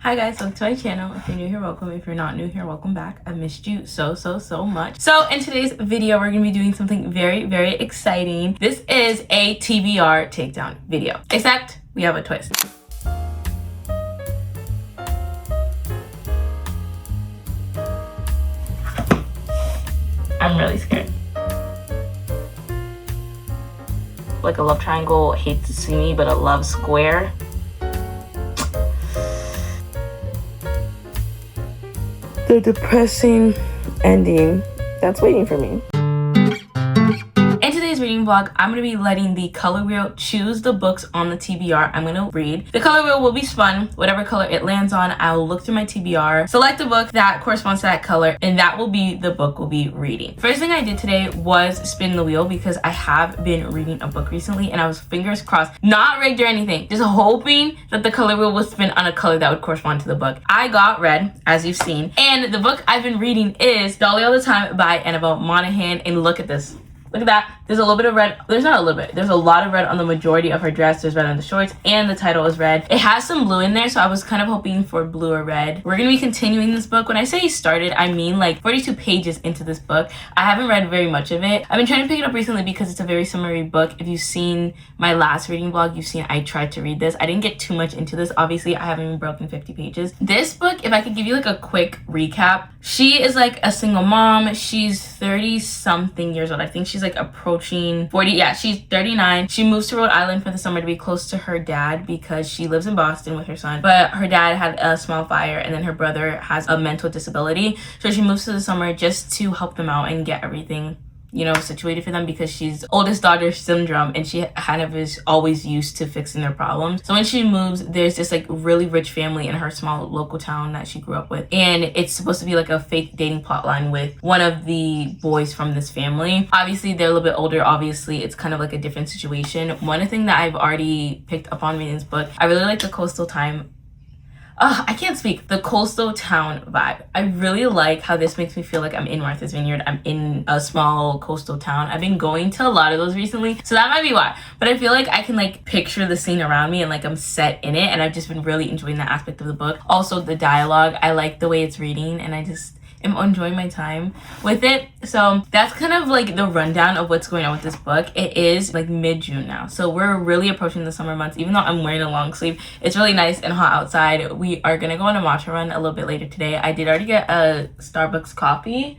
Hi guys, welcome to my channel. If you're new here, welcome. If you're not new here, welcome back. I missed you so much. So in today's video, we're gonna be doing something very exciting. This is a TBR takedown video, except we have a twist. I'm really scared. Like a love triangle, hates to see me, but a love square. The depressing ending that's waiting for me. In today's reading vlog, I'm going to be letting the color wheel choose the books on the TBR I'm going to read. The color wheel will be spun. Whatever color it lands on, I'll look through my TBR, select a book that corresponds to that color, and that will be the book we'll be reading. First thing I did today was spin the wheel because I have been reading a book recently and I was fingers crossed, not rigged or anything, just hoping that the color wheel would spin on a color that would correspond to the book. I got red, as you've seen, and the book I've been reading is Dolly All the Time by Annabelle Monaghan, and look at this. Look at that. There's a little bit of red. There's not a little bit. There's a lot of red on the majority of her dress. There's red on the shorts, and the title is red. It has some blue in there, so I was kind of hoping for blue or red. We're going to be continuing this book. When I say started, I mean like 42 pages into this book. I haven't read very much of it. I've been trying to pick it up recently because it's a very summary book. If you've seen my last reading vlog, you've seen I tried to read this. I didn't get too much into this. Obviously, I haven't even broken 50 pages. This book, if I could give you like a quick recap, she is like a single mom. She's 30 something years old. I think she's like approaching 40. Yeah, she's 39. She moves to Rhode Island for the summer to be close to her dad because she lives in Boston with her son. But her dad had a small fire, and then her brother has a mental disability. So she moves to the summer just to help them out and get everything, you know, situated for them because she's oldest daughter syndrome and she kind of is always used to fixing their problems. So when she moves, there's this like really rich family in her small local town that she grew up with, and it's supposed to be like a fake dating plotline with one of the boys from this family. Obviously they're a little bit older. Obviously it's kind of like a different situation. One thing that I've already picked up on reading this book, I really like the coastal time. I can't speak. The coastal town vibe. I really like how this makes me feel like I'm in Martha's Vineyard. I'm in a small coastal town. I've been going to a lot of those recently, so that might be why. But I feel like I can like picture the scene around me and like I'm set in it, and I've just been really enjoying that aspect of the book. Also the dialogue. I like the way it's reading, and I just am enjoying my time with it. So that's kind of like the rundown of what's going on with this book. It is like mid-June now, so we're really approaching the summer months. Even though I'm wearing a long sleeve, it's really nice and hot outside. We are gonna go on a matcha run a little bit later today. I did already get a Starbucks coffee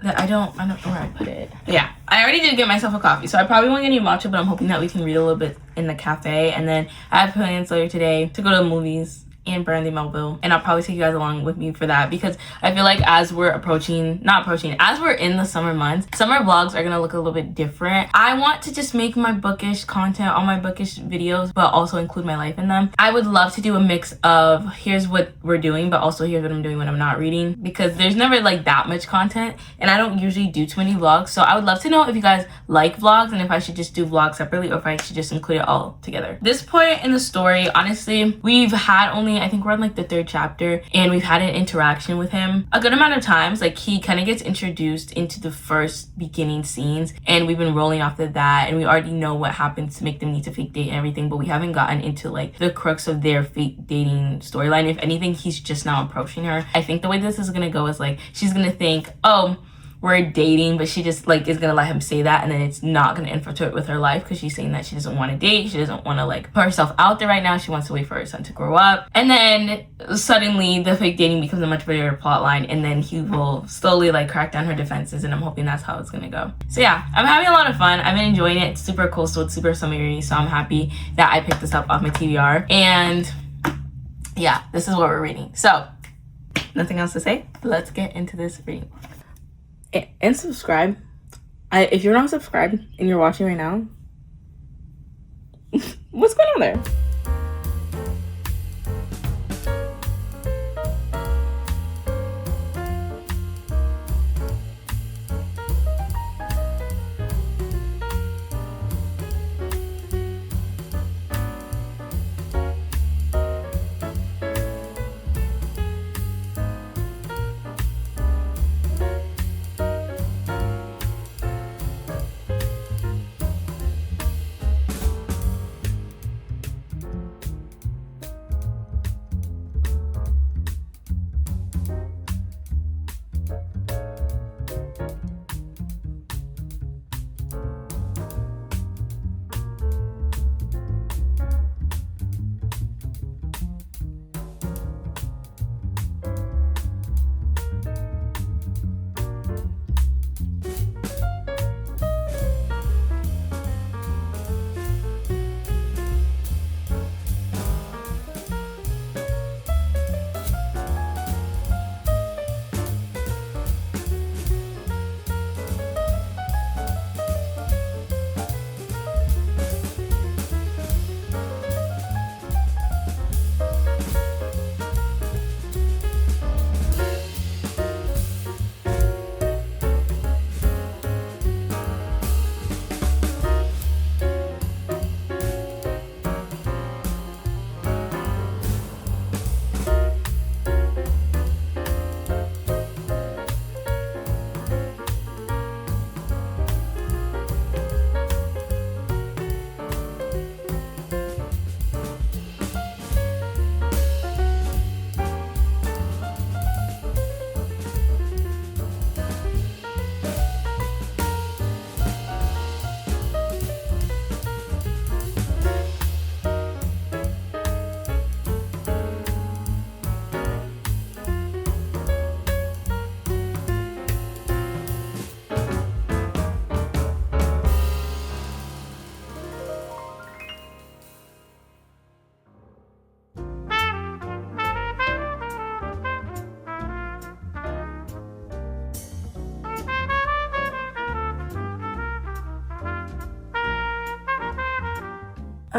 that I don't know where I put it. Yeah, I already did get myself a coffee, so I probably won't get any matcha, but I'm hoping that we can read a little bit in the cafe. And then I have plans later today to go to the movies and Brandy Melville, and I'll probably take you guys along with me for that because I feel like as we're as we're in the summer months, summer vlogs are gonna look a little bit different. I want to just make my bookish content, all my bookish videos, but also include my life in them. I would love to do a mix of here's what we're doing, but also here's what I'm doing when I'm not reading, because there's never like that much content and I don't usually do too many vlogs. So I would love to know if you guys like vlogs and if I should just do vlogs separately or if I should just include it all together. This point in the story, honestly, we've had only, I think we're on like the 3rd chapter, and we've had an interaction with him a good amount of times. Like he kind of gets introduced into the first beginning scenes, and we've been rolling off of that, and we already know what happens to make them need to fake date and everything, but we haven't gotten into like the crux of their fake dating storyline. If anything, he's just now approaching her. I think the way this is gonna go is like she's gonna think, oh, we're dating, but she just like is gonna let him say that, and then it's not gonna infiltrate with her life because she's saying that she doesn't want to date, she doesn't want to like put herself out there right now, she wants to wait for her son to grow up. And then suddenly the fake dating becomes a much bigger plot line, and then he will slowly like crack down her defenses, and I'm hoping that's how it's gonna go. So yeah, I'm having a lot of fun. I've been enjoying it. It's super coastal, it's super summery, so I'm happy that I picked this up off my TBR. And yeah, this is what we're reading. So nothing else to say, let's get into this reading. And subscribe. If you're not subscribed and you're watching right now, what's going on there?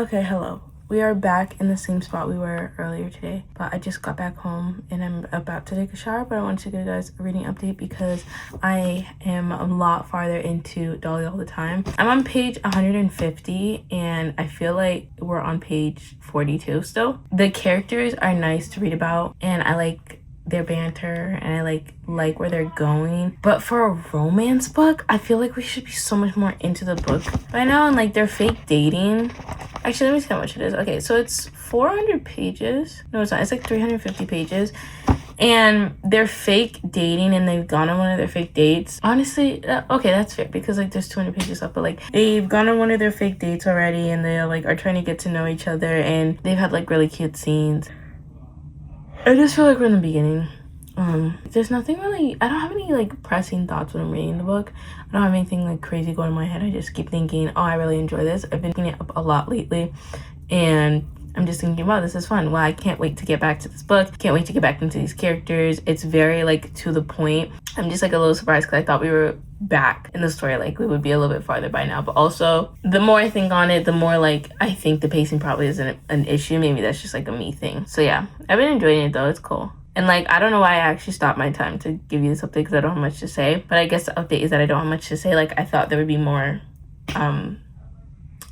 Okay, hello. We are back in the same spot we were earlier today, but I just got back home and I'm about to take a shower, but I wanted to give you guys a reading update because I am a lot farther into Dolly All the Time. I'm on page 150 and I feel like we're on page 42 still. The characters are nice to read about and I like their banter and I like where they're going, but for a romance book I feel like we should be so much more into the book by now. And like they're fake dating. Actually, let me see how much it is. Okay, so it's 400 pages. No, it's not. It's like 350 pages. And they're fake dating and they've gone on one of their fake dates. Honestly, okay, that's fair because like there's 200 pages left, but like they've gone on one of their fake dates already and they like are trying to get to know each other and they've had like really cute scenes. I just feel like we're in the beginning. There's nothing really, I don't have any like pressing thoughts when I'm reading the book. I don't have anything like crazy going in my head. I just keep thinking, oh, I really enjoy this. I've been thinking it up a lot lately and I'm just thinking, wow, this is fun. Well, I can't wait to get back to this book. Can't wait to get back into these characters. It's very like to the point. I'm just like a little surprised because I thought we were back in the story, like we would be a little bit farther by now. But also the more I think on it, the more like I think the pacing probably isn't an issue. Maybe that's just like a me thing. So yeah, I've been enjoying it though. It's cool. And like I don't know why I actually stopped my time to give you this update because I don't have much to say. But I guess the update is that I don't have much to say. Like I thought there would be more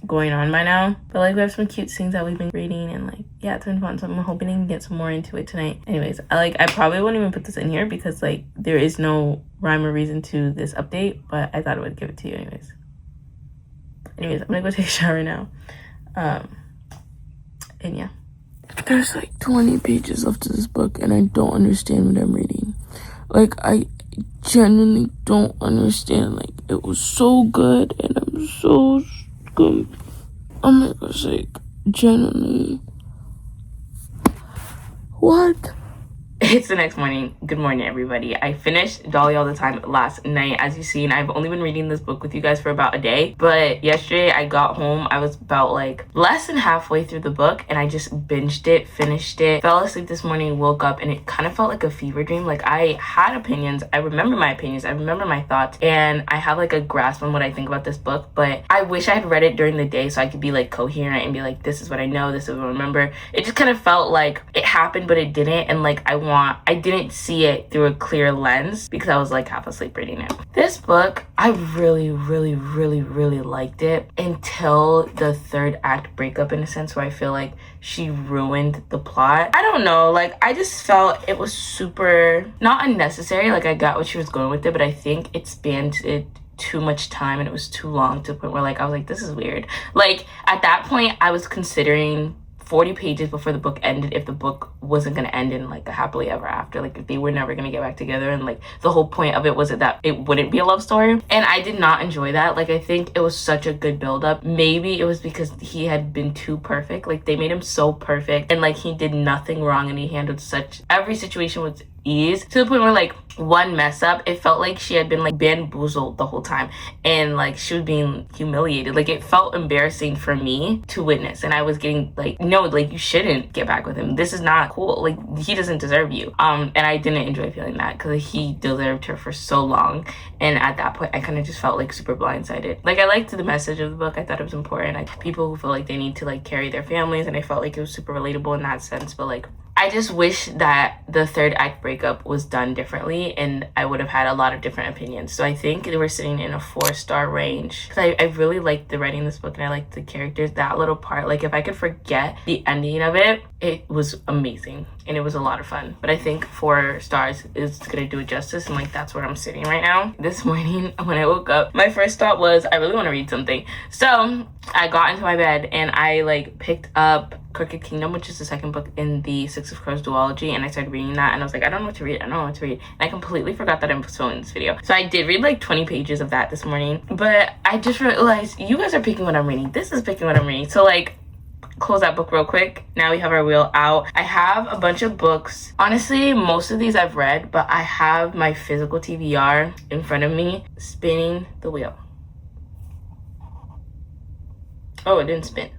going on by now, but like we have some cute things that we've been reading and like yeah, it's been fun. So I'm hoping I can get some more into it tonight. Anyways, I probably won't even put this in here because like there is no rhyme or reason to this update, but I thought I would give it to you anyways. I'm gonna go take a shower now. And yeah, there's like 20 pages left to this book and I don't understand what I'm reading. Like I genuinely don't understand. Like it was so good and I'm so good. Oh my gosh, like genuinely. What? It's the next morning. Good morning, everybody. I finished Dolly All the Time last night. As you've seen, I've only been reading this book with you guys for about a day. But yesterday I got home. I was about like less than halfway through the book and I just binged it, finished it, fell asleep this morning, woke up, and it kind of felt like a fever dream. Like I had opinions. I remember my opinions. I remember my thoughts. And I have like a grasp on what I think about this book. But I wish I had read it during the day so I could be like coherent and be like, this is what I know. This is what I remember. It just kind of felt like it happened, but it didn't. And like I didn't see it through a clear lens because I was like half asleep reading it. This book, I really liked it until the third act breakup, in a sense where I feel like she ruined the plot. I don't know, like I just felt it was super, not unnecessary, like I got what she was going with it, but I think it spanned it too much time and it was too long to the point where like I was like, this is weird. Like at that point I was considering 40 pages before the book ended if the book wasn't going to end in like a happily ever after, like if they were never going to get back together, and like the whole point of it was that it wouldn't be a love story. And I did not enjoy that. Like I think it was such a good build up. Maybe it was because he had been too perfect. Like they made him so perfect and like he did nothing wrong and he handled such every situation with ease, to the point where like one mess up, it felt like she had been like bamboozled the whole time and like she was being humiliated. Like it felt embarrassing for me to witness, and I was getting like, no, like you shouldn't get back with him. This is not cool. Like he doesn't deserve you. And I didn't enjoy feeling that because he deserved her for so long. And at that point I kind of just felt like super blindsided. Like I liked the message of the book. I thought it was important. Like people who feel like they need to like carry their families, and I felt like it was super relatable in that sense. But like I just wish that the third act breakup was done differently and I would have had a lot of different opinions. So I think they were sitting in a 4-star range because I really liked the writing of this book and I liked the characters. That little part, like if I could forget the ending of it, it was amazing and it was a lot of fun. But I think 4 stars is gonna do it justice, and like that's where I'm sitting right now. This morning when I woke up, my first thought was I really want to read something. So I got into my bed and I like picked up Crooked Kingdom, which is the second book in the Six of Crows duology, and I started reading that and I was like, I don't know what to read. And I completely forgot that I'm filming this video. So I did read like 20 pages of that this morning, but I just realized you guys are picking what I'm reading. This is picking what I'm reading. So like close that book real quick. Now we have our wheel out. I have a bunch of books. Honestly, most of these I've read, but I have my physical TBR in front of me spinning the wheel. Oh, it didn't spin.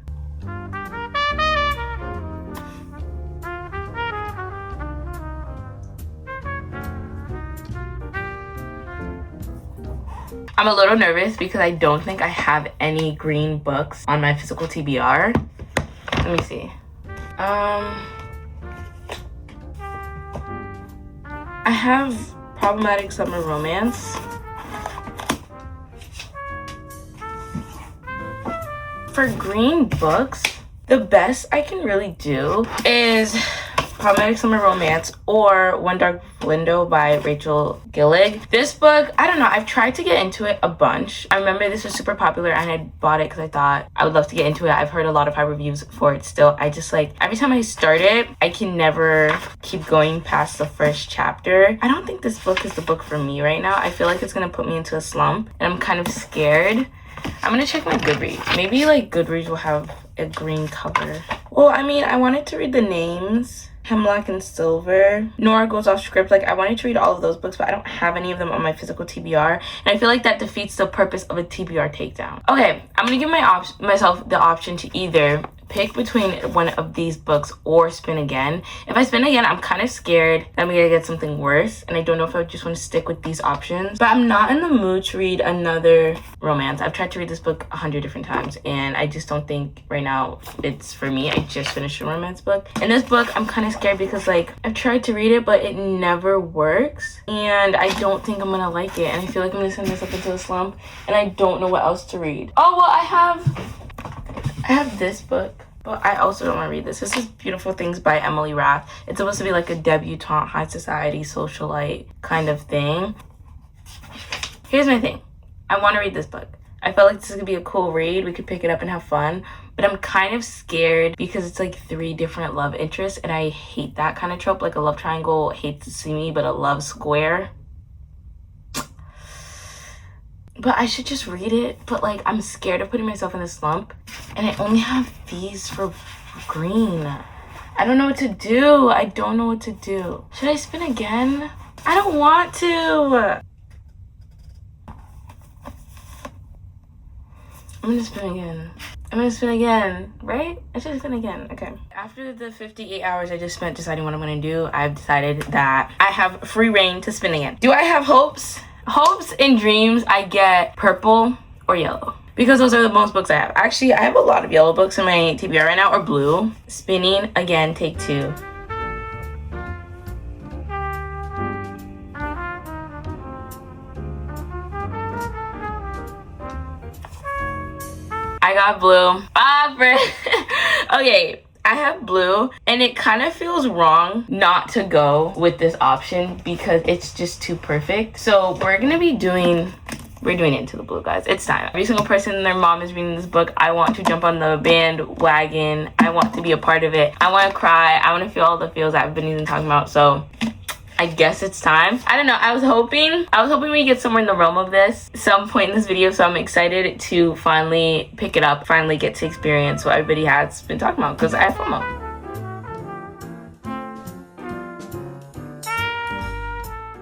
I'm a little nervous because I don't think I have any green books on my physical TBR. Let me see. I have Problematic Summer Romance. For green books, the best I can really do is Problematic Summer Romance or One Dark Window by Rachel Gillig. This book, I don't know, I've tried to get into it a bunch. I remember this was super popular and I bought it because I thought I would love to get into it. I've heard a lot of high reviews for it still. I just like, every time I start it, I can never keep going past the first chapter. I don't think this book is the book for me right now. I feel like it's gonna put me into a slump and I'm kind of scared. I'm gonna check my Goodreads. Maybe like Goodreads will have a green cover. Well, I mean, I wanted to read the names. Hemlock and Silver, Nora Goes Off Script. Like, I wanted to read all of those books, but I don't have any of them on my physical TBR, and I feel like that defeats the purpose of a TBR takedown. Okay, I'm gonna give myself the option to either pick between one of these books or spin again. If I spin again, I'm kind of scared that I'm gonna get something worse, and I don't know if I just want to stick with these options. But I'm not in the mood to read another romance. I've tried to read this book 100 different times, and I just don't think right now it's for me. I just finished a romance book. And this book, I'm kind of scared because like I've tried to read it, but it never works, and I don't think I'm gonna like it, and I feel like I'm gonna send myself into a slump, and I don't know what else to read. Oh, well, I have this book, but I also don't want to read this. This is Beautiful Things by Emily Rath. It's supposed to be like a debutante, high society, socialite kind of thing. Here's my thing. I want to read this book. I felt like this could be a cool read. We could pick it up and have fun. But I'm kind of scared because it's like 3 different love interests, and I hate that kind of trope. Like a love triangle hates to see me, but a love square. But I should just read it. But like, I'm scared of putting myself in a slump. And I only have these for green. I don't know what to do. I don't know what to do. Should I spin again? I don't want to. I'm gonna spin again. I'm gonna spin again, right? I should spin again. Okay. After the 58 hours I just spent deciding what I'm gonna do, I've decided that I have free reign to spin again. Do I have hopes? Hopes and dreams I get purple or yellow, because those are the most books I have. Actually, I have a lot of yellow books in my TBR right now, or blue. Spinning again, take 2. I got blue. Okay, I have blue, and it kind of feels wrong not to go with this option because it's just too perfect. So we're doing Into the Blue, guys. It's time. Every single person and their mom is reading this book. I want to jump on the bandwagon. I want to be a part of it. I want to cry. I want to feel all the feels that I've been even talking about. So I guess it's time. I don't know. I was hoping we get somewhere in the realm of this some point in this video, so I'm excited to finally pick it up, finally get to experience what everybody has been talking about, because I have FOMO.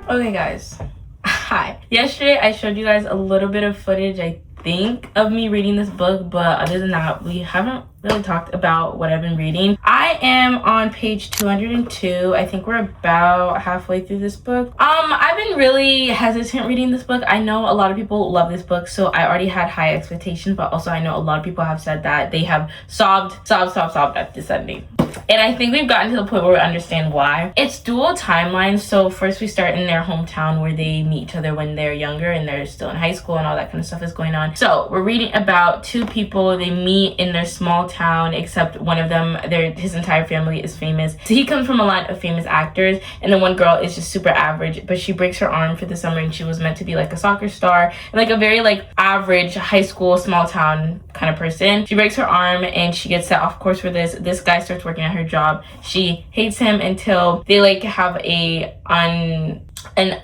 Okay, guys. Hi. Yesterday, I showed you guys a little bit of footage, I think, of me reading this book, but other than that, we haven't really talked about what I've been reading. I am on page 202. I think we're about halfway through this book. I've been really hesitant reading this book. I know a lot of people love this book, so I already had high expectations, but also I know a lot of people have said that they have sobbed at this ending. And I think we've gotten to the point where we understand why. It's dual timelines. So first we start in their hometown where they meet each other when they're younger and they're still in high school and all that kind of stuff is going on. So we're reading about 2 people. They meet in their small town, except one of them, his entire family is famous. So he comes from a line of famous actors, and then one girl is just super average, but she breaks her arm for the summer, and she was meant to be like a soccer star and like a very like average high school small town kind of person. She breaks her arm and she gets set off course for this. This guy starts working at her job. She hates him until they like have an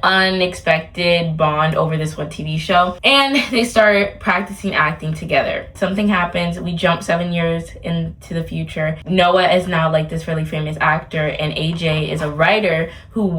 unexpected bond over this one TV show, and they start practicing acting together. Something happens. We jump 7 years into the future. Noah is now like this really famous actor, and AJ is a writer who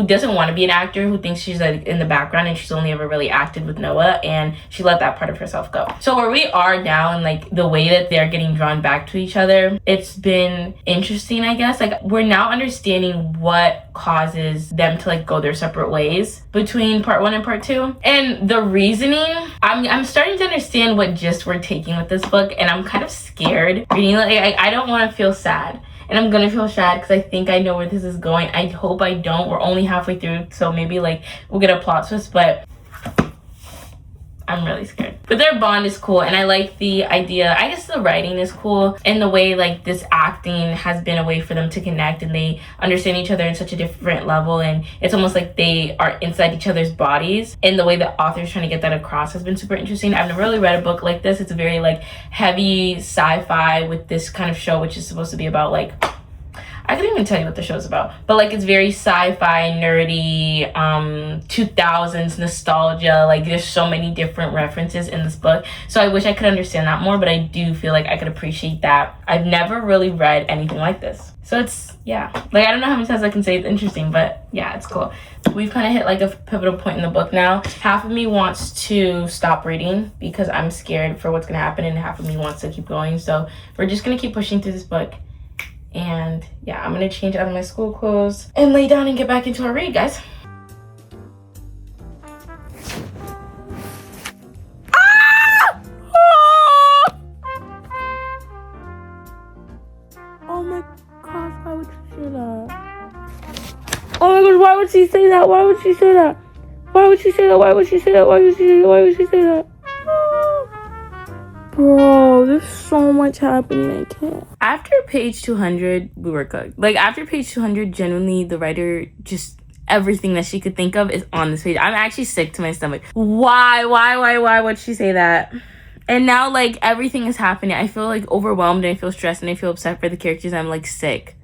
doesn't want to be an actor, who thinks she's like in the background and she's only ever really acted with Noah, and she let that part of herself go. So where we are now and like the way that they're getting drawn back to each other, it's been interesting, I guess. Like we're now understanding what causes them to like go their separate ways between part 1 and part 2. And the reasoning, I'm starting to understand what gist we're taking with this book, and I'm kind of scared reading it. I don't want to feel sad. And I'm gonna feel sad because I think I know where this is going. I hope I don't. We're only halfway through, so maybe like we'll get a plot twist, but I'm really scared. But their bond is cool, and I like the idea. I guess the writing is cool, and the way like this acting has been a way for them to connect, and they understand each other in such a different level, and it's almost like they are inside each other's bodies. And the way the author's trying to get that across has been super interesting. I've never really read a book like this. It's a very like heavy sci-fi with this kind of show, which is supposed to be about like, I couldn't even tell you what the show's about, but like it's very sci-fi, nerdy, 2000s nostalgia. Like there's so many different references in this book, so I wish I could understand that more, but I do feel like I could appreciate that. I've never really read anything like this, so it's, yeah, like I don't know how many times I can say it's interesting, but yeah, it's cool. We've kind of hit like a pivotal point in the book now. Half of me wants to stop reading because I'm scared for what's gonna happen, and half of me wants to keep going, so we're just gonna keep pushing through this book. And yeah, I'm gonna change out of my school clothes and lay down and get back into our read, guys. Ah! Oh my gosh, why would you say that? Oh my gosh, why would she say that? Why would she say that? Why would she say that? Why would she say that? Why would she say that? Why would she say that? Bro, there's so much happening, I can't. After page 200, we were cooked. Like, after page 200, genuinely, the writer just, everything that she could think of is on this page. I'm actually sick to my stomach. Why would she say that? And now, like, everything is happening. I feel, like, overwhelmed, and I feel stressed, and I feel upset for the characters. I'm, like, sick.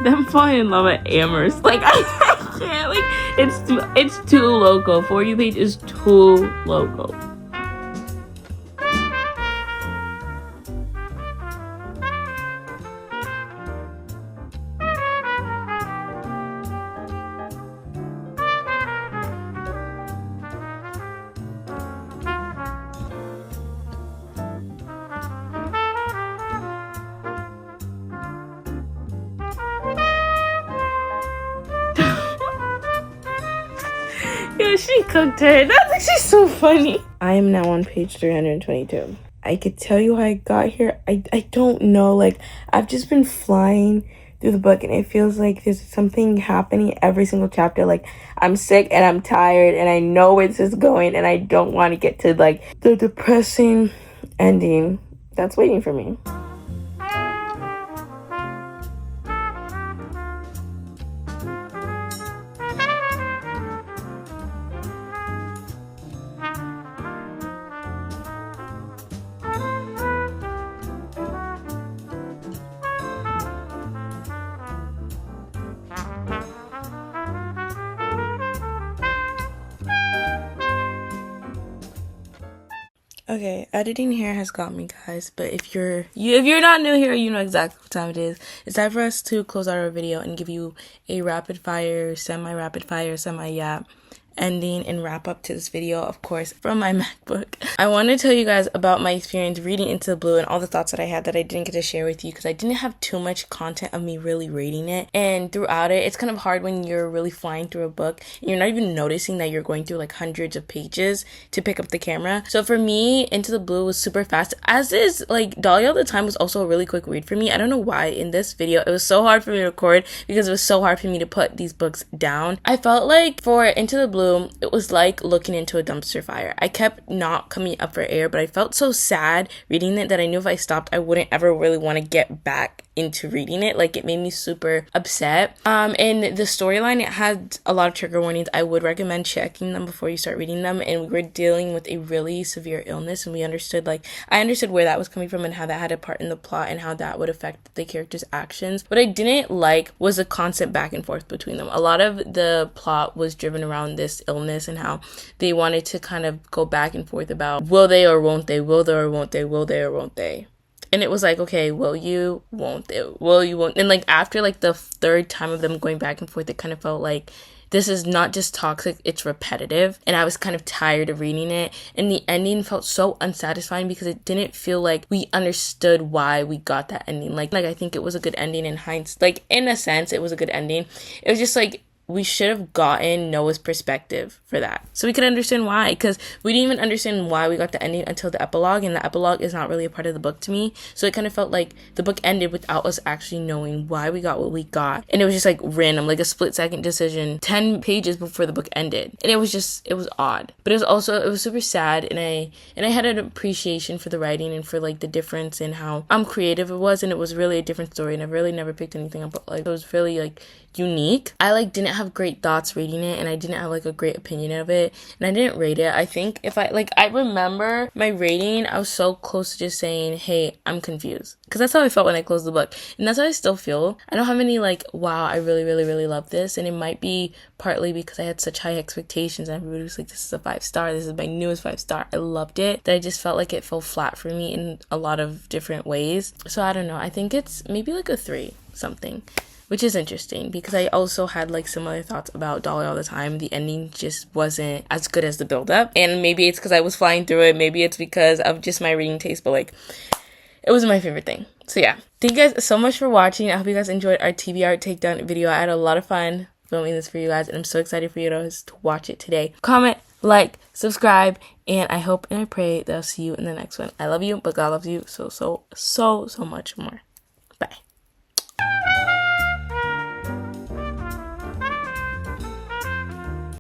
Them falling in love at Amherst, like I can't, like it's too loco. For You page is too loco. Yeah, she cooked her. That's actually so funny. I am now on page 322. I could tell you how I got here. I don't know. Like, I've just been flying through the book, and it feels like there's something happening every single chapter. Like, I'm sick and I'm tired, and I know where this is going, and I don't want to get to, like, the depressing ending that's waiting for me. Okay, editing here has got me, guys, but if you're not new here, you know exactly what time it is. It's time for us to close out our video and give you a rapid fire, semi-rapid fire, semi-yap ending and wrap up to this video, of course, from my MacBook. I want to tell you guys about my experience reading Into the Blue and all the thoughts that I had that I didn't get to share with you because I didn't have too much content of me really reading it. And throughout it, it's kind of hard when you're really flying through a book and you're not even noticing that you're going through like hundreds of pages to pick up the camera. So for me, Into the Blue was super fast, as is like Dahlia All the Time was also a really quick read for me. I don't know why in this video it was so hard for me to record because it was so hard for me to put these books down. I felt like for Into the Blue, it was like looking into a dumpster fire. I kept not coming up for air, but I felt so sad reading it that I knew if I stopped, I wouldn't ever really want to get back into reading it. Like, it made me super upset. And the storyline, it had a lot of trigger warnings. I would recommend checking them before you start reading them. And we were dealing with a really severe illness, and we understood, like, I understood where that was coming from and how that had a part in the plot and how that would affect the characters' actions. What I didn't like was the constant back and forth between them. A lot of the plot was driven around this illness and how they wanted to kind of go back and forth about will they or won't they, will they or won't they, will they or won't they. And it was like, okay, will you, won't they, will you, won't. And like after like the third time of them going back and forth, it kind of felt like this is not just toxic, it's repetitive. And I was kind of tired of reading it. And the ending felt so unsatisfying because it didn't feel like we understood why we got that ending. Like I think it was a good ending in hindsight. Like, in a sense, it was a good ending. It was just like, we should have gotten Noah's perspective for that, so we could understand why, because we didn't even understand why we got the ending until the epilogue, and the epilogue is not really a part of the book to me. So it kind of felt like the book ended without us actually knowing why we got what we got, and it was just like random, like a split-second decision 10 pages before the book ended. And it was odd, but it was super sad. And I had an appreciation for the writing and for like the difference in how creative it was, and it was really a different story, and I've really never picked anything up, but like it was really like unique. I like didn't have great thoughts reading it, and I didn't have like a great opinion of it, and I didn't rate it. I think if I remember my rating, I was so close to just saying, hey, I'm confused, because that's how I felt when I closed the book, and that's how I still feel. I don't have any like, wow, I really really really love this, and it might be partly because I had such high expectations and everybody was like, this is a 5-star, this is my newest 5-star, I loved it, that I just felt like it fell flat for me in a lot of different ways. So I don't know, I think it's maybe like a 3 something, which is interesting because I also had like similar thoughts about Dolly All the Time. The ending just wasn't as good as the build-up, and maybe it's because I was flying through it, maybe it's because of just my reading taste, but like it wasn't my favorite thing. So yeah, thank you guys so much for watching. I hope you guys enjoyed our TBR takedown video. I had a lot of fun filming this for you guys, and I'm so excited for you guys to watch it today. Comment, like, subscribe, and I hope and I pray that I'll see you in the next one. I love you, but God loves you so much more.